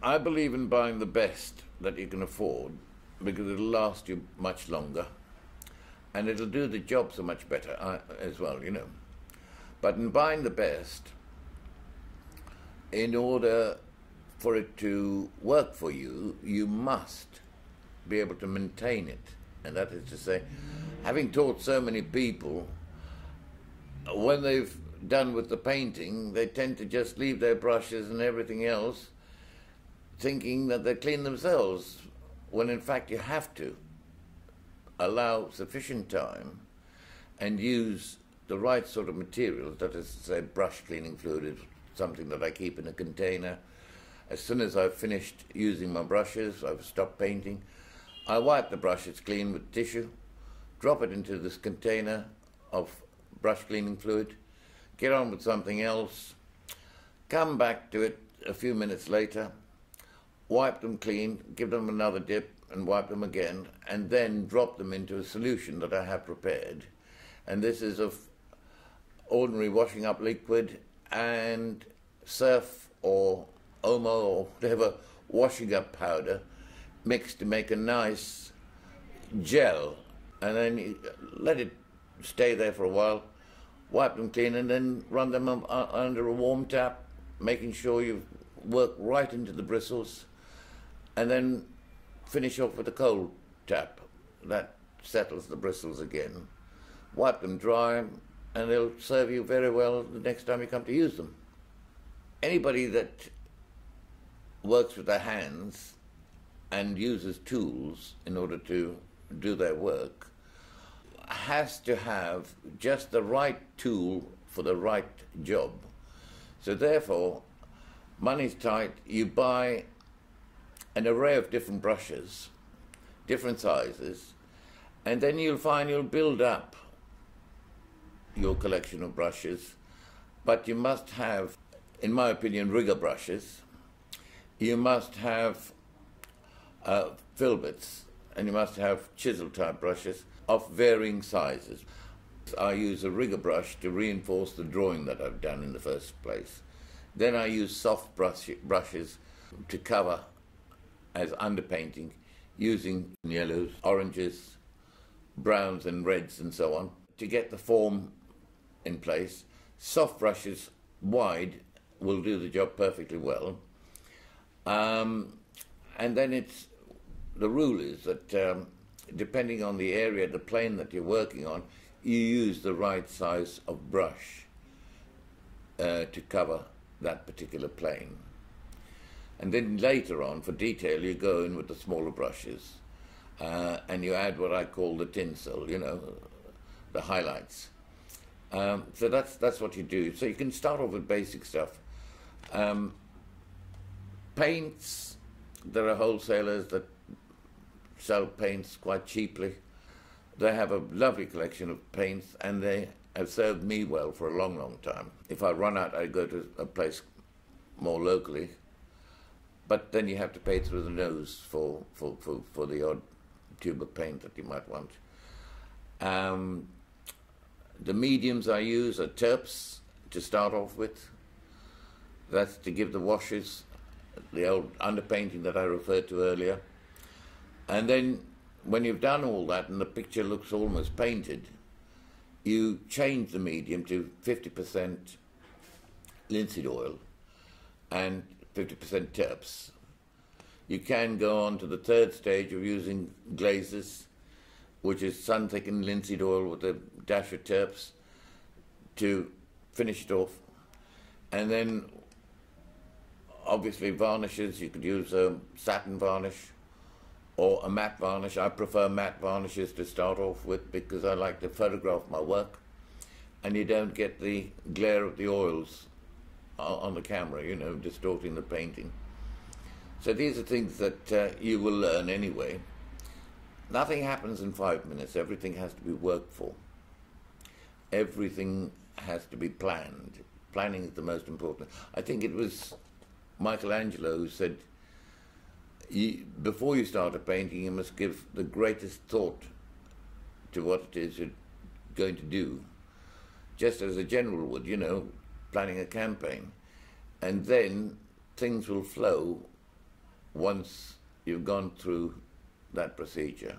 I believe in buying the best that you can afford because it'll last you much longer and it'll do the job so much better as well, you know. But in buying the best, in order for it to work for you, you must be able to maintain it. And that is to say, having taught so many people, when they've done with the painting, they tend to just leave their brushes and everything else thinking that they clean themselves, when in fact you have to allow sufficient time and use the right sort of materials. That is to say, brush cleaning fluid is something that I keep in a container. As soon as I've finished using my brushes, I've stopped painting, I wipe the brushes clean with tissue, drop it into this container of brush cleaning fluid, get on with something else, come back to it a few minutes later, wipe them clean, give them another dip and wipe them again, and then drop them into a solution that I have prepared. And this is of ordinary washing up liquid and surf or Omo or whatever washing up powder mixed to make a nice gel, and then you let it stay there for a while, wipe them clean, and then run them under a warm tap, making sure you work right into the bristles, and then finish off with a cold tap. That settles the bristles again. Wipe them dry, and they'll serve you very well the next time you come to use them. Anybody that works with their hands and uses tools in order to do their work has to have just the right tool for the right job. So therefore, money's tight, you buy an array of different brushes, different sizes, and then you'll find you'll build up your collection of brushes. But you must have, in my opinion, rigger brushes. You must have filberts, and you must have chisel type brushes of varying sizes. I use a rigger brush to reinforce the drawing that I've done in the first place. Then I use soft brushes to cover as underpainting, using yellows, oranges, browns and reds and so on to get the form in place. Soft brushes, wide, will do the job perfectly well. And then the rule is that depending on the area, the plane that you're working on, you use the right size of brush to cover that particular plane. And then later on, for detail, you go in with the smaller brushes and you add what I call the tinsel, you know, the highlights. So that's what you do. So you can start off with basic stuff. Paints, there are wholesalers that sell paints quite cheaply. They have a lovely collection of paints and they have served me well for a long, long time. If I run out, I go to a place more locally. But then you have to pay through the nose for the odd tube of paint that you might want. The mediums I use are terps to start off with. That's to give the washes the old underpainting that I referred to earlier. And then when you've done all that and the picture looks almost painted, you change the medium to 50% linseed oil and 50% terps. You can go on to the third stage of using glazes, which is sun-thickened linseed oil with a dash of terps to finish it off. And then obviously varnishes, you could use a satin varnish or a matte varnish. I prefer matte varnishes to start off with because I like to photograph my work and you don't get the glare of the oils on the camera, you know, distorting the painting. So these are things that you will learn anyway. Nothing happens in 5 minutes. Everything has to be worked for. Everything has to be planned. Planning is the most important. I think it was Michelangelo who said, before you start a painting, you must give the greatest thought to what it is you're going to do, just as a general would, you know, planning a campaign. And then things will flow once you've gone through that procedure.